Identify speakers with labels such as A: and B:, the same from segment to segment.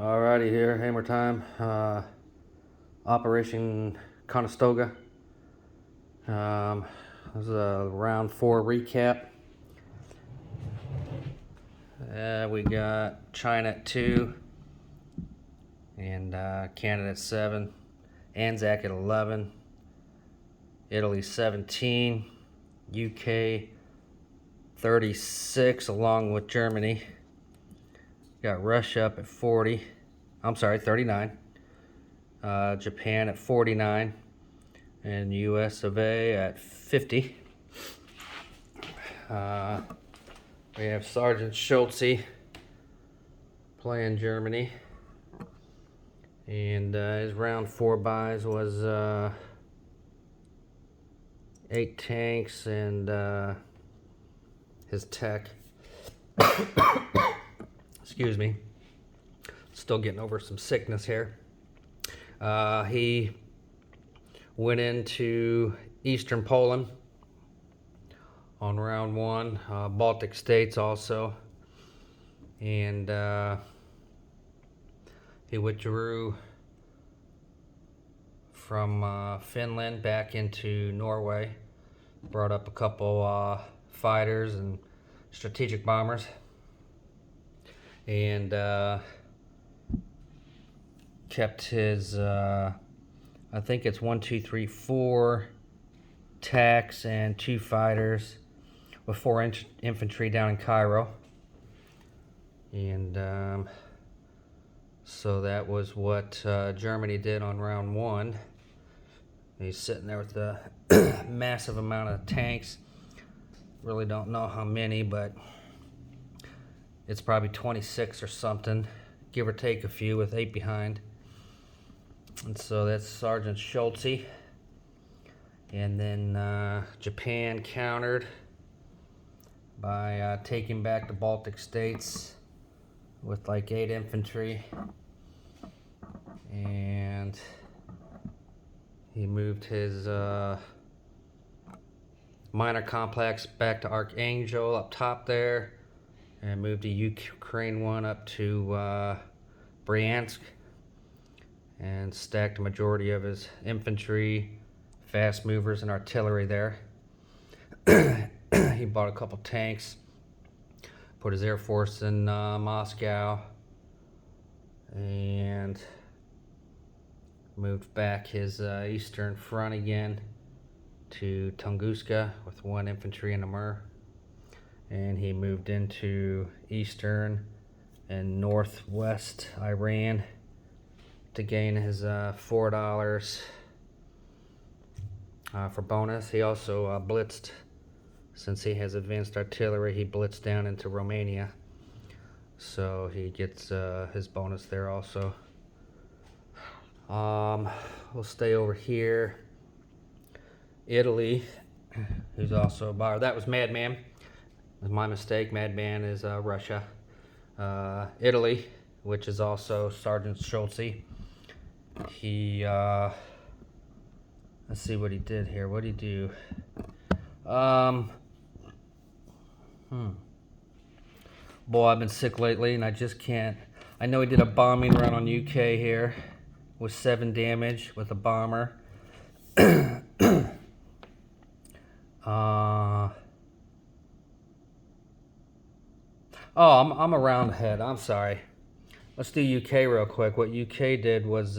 A: Alrighty, here, hammer time. Operation Conestoga. This is a round 4 recap. We got China at 2, and Canada at 7, Anzac at 11, Italy 17, UK 36, along with Germany. Got Russia up at 39. Japan at 49, and US of A at 50. We have Sergeant Schultze playing Germany, and his round 4 buys was 8 tanks and his tech. Excuse me, still getting over some sickness here. He went into Eastern Poland on round 1, Baltic states also, and he withdrew from Finland back into Norway, brought up a couple fighters and strategic bombers, and kept his I think it's 4 tanks and 2 fighters with 4 infantry down in Cairo. And so that was what Germany did on round 1. He's sitting there with a massive amount of tanks. Really don't know how many, but it's probably 26 or something, give or take a few, with 8 behind. And so that's Sergeant Schultze. And then Japan countered by taking back the Baltic states with like 8 infantry. And he moved his minor complex back to Archangel up top there, and moved the Ukraine one up to Bryansk, and stacked a majority of his infantry, fast movers, and artillery there. He bought a couple tanks, put his Air Force in Moscow, and moved back his eastern front again to Tunguska with 1 infantry and a MIR. And he moved into eastern and northwest Iran to gain his $4 for bonus. He also blitzed, since he has advanced artillery, he blitzed down into Romania, so he gets his bonus there also. We'll stay over here. Italy, who's also a buyer. That was Madman. That was my mistake. Madman is Russia. Italy, which is also Sergeant Schultze. He, let's see what he did here. What did he do? Boy, I've been sick lately, and I just can't. I know he did a bombing run on UK here with 7 damage with a bomber. I'm around ahead. I'm sorry. Let's do UK real quick. What UK did was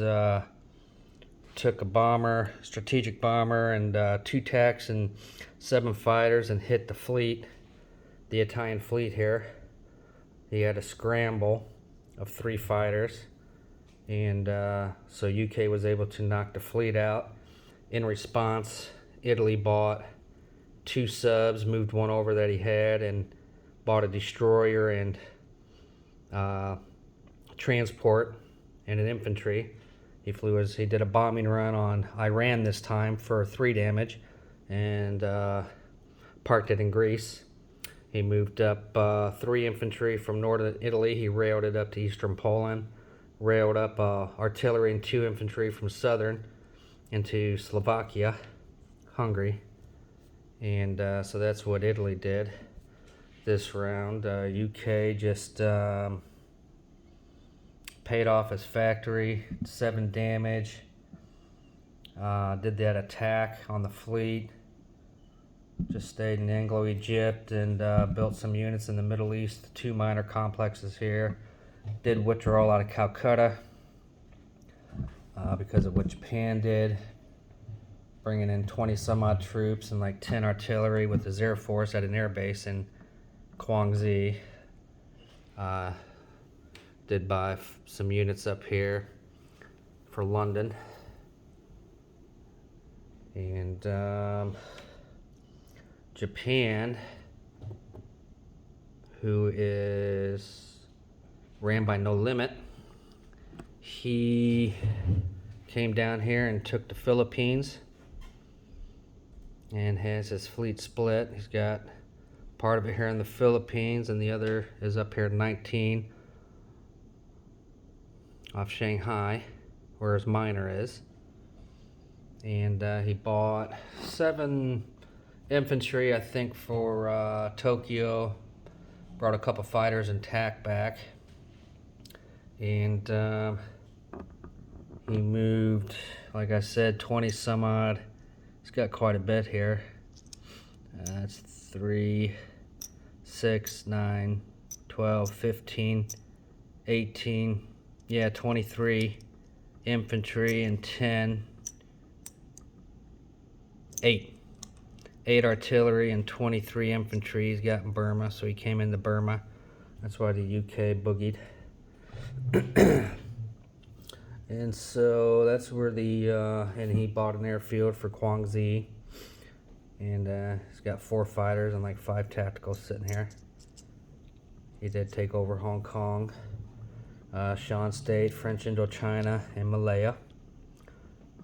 A: took a bomber, strategic bomber, and 2 tanks and 7 fighters, and hit the fleet, the Italian fleet here. He had a scramble of 3 fighters, and so UK was able to knock the fleet out. In response, Italy bought 2 subs, moved 1 over that he had, and bought a destroyer and transport and an infantry. He did a bombing run on Iran this time for 3 damage, and parked it in Greece. He moved up 3 infantry from northern Italy. He railed it up to eastern Poland, railed up artillery and 2 infantry from southern into Slovakia, Hungary. And so that's what Italy did this round. UK just paid off his factory, 7 damage. Did that attack on the fleet. Just stayed in Anglo-Egypt and built some units in the Middle East, 2 minor complexes here. Did withdrawal out of Calcutta because of what Japan did, bringing in 20 some odd troops and like 10 artillery with his Air Force at an air base in Guangxi. Did buy some units up here for London. And Japan, who is ran by No Limit, he came down here and took the Philippines and has his fleet split. He's got part of it here in the Philippines and the other is up here at 19 off Shanghai, where his miner is. And he bought 7 infantry, I think, for Tokyo. Brought a couple fighters and TAC back. And he moved, like I said, 20 some odd. He's got quite a bit here. That's 3, 6, 9, 12, 15, 18. Yeah, 23 infantry and 8 artillery and 23 infantry he's got in Burma, so he came into Burma. That's why the UK boogied. And so that's where and he bought an airfield for Guangxi. And he's got 4 fighters and like 5 tacticals sitting here. He did take over Hong Kong, Shan State, French Indochina, and Malaya,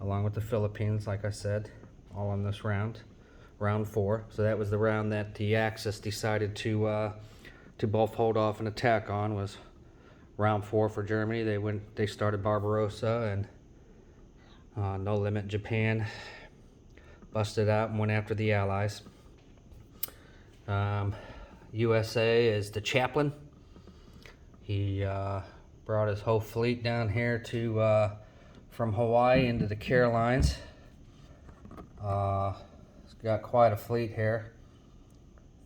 A: along with the Philippines, like I said, all on this round. Round 4. So that was the round that the Axis decided to both hold off an attack on. Was round 4 for Germany. They started Barbarossa, and No Limit Japan busted out and went after the Allies. USA is the chaplain. He brought his whole fleet down here from Hawaii into the Carolines. Got quite a fleet here.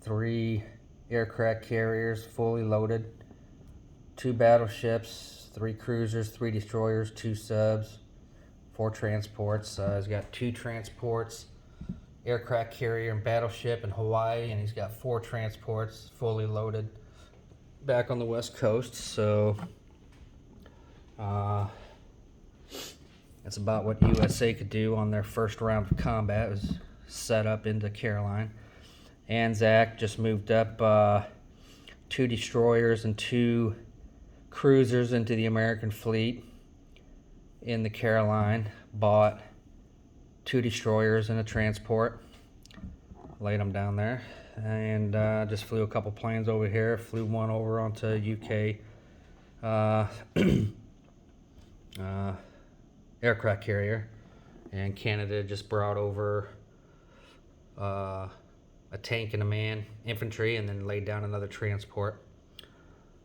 A: 3 aircraft carriers fully loaded, 2 battleships, 3 cruisers, 3 destroyers, 2 subs, 4 transports. He's got 2 transports, aircraft carrier and battleship in Hawaii, and he's got 4 transports fully loaded back on the West Coast. So that's about what USA could do on their first round of combat. It was set up into Caroline. Anzac just moved up 2 destroyers and 2 cruisers into the American fleet in the Caroline. Bought 2 destroyers and a transport. Laid them down there. And just flew a couple planes over here. Flew one over onto UK aircraft carrier. And Canada just brought over a tank and a man, infantry, and then laid down another transport.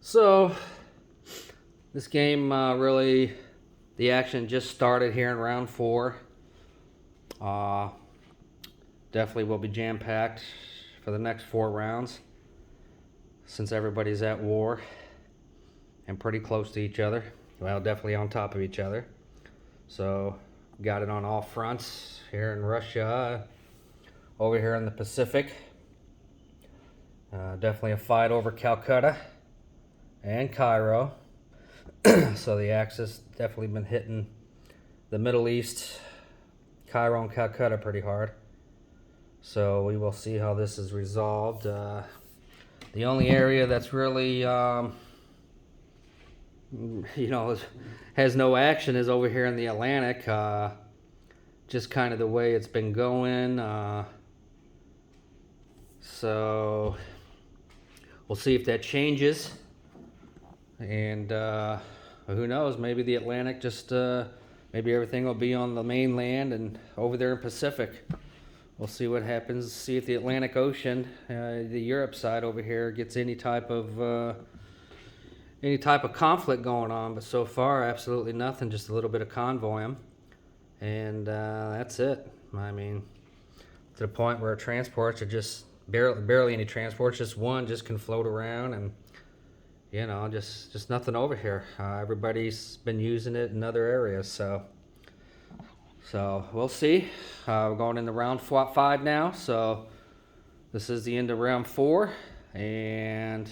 A: So this game really, the action just started here in round 4. Definitely will be jam-packed for the next 4 rounds, since everybody's at war and pretty close to each other. Well, definitely on top of each other. So got it on all fronts here in Russia, over here in the Pacific. Definitely a fight over Calcutta and Cairo. So the Axis definitely been hitting the Middle East, Cairo and Calcutta pretty hard. So we will see how this is resolved. The only area that's really, has no action is over here in the Atlantic. Just kind of the way it's been going. So we'll see if that changes. And who knows, maybe the Atlantic just, maybe everything will be on the mainland and over there in Pacific. We'll see what happens, see if the Atlantic Ocean, the Europe side over here, gets any type of any type of conflict going on, but so far absolutely nothing, just a little bit of convoying, and that's it. I mean, to the point where transports are just barely any transports, just one just can float around, and you know, just nothing over here. Everybody's been using it in other areas, so we'll see. We're going into round 5 now, so this is the end of round 4, and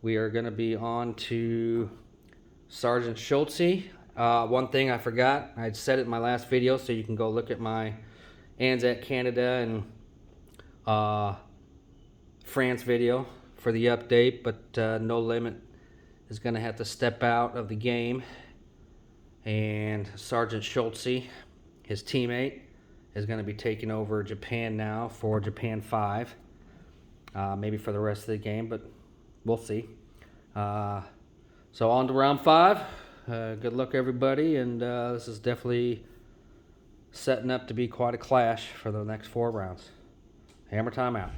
A: we are going to be on to Sergeant Schultze. One thing I forgot, I'd said it in my last video, so you can go look at my Anzac Canada and France video for the update, but No Limit is going to have to step out of the game, and Sergeant Schultze, his teammate, is going to be taking over Japan now for Japan 5, maybe for the rest of the game, but we'll see. So on to round 5. Good luck, everybody, and this is definitely setting up to be quite a clash for the next 4 rounds. Hammer time out.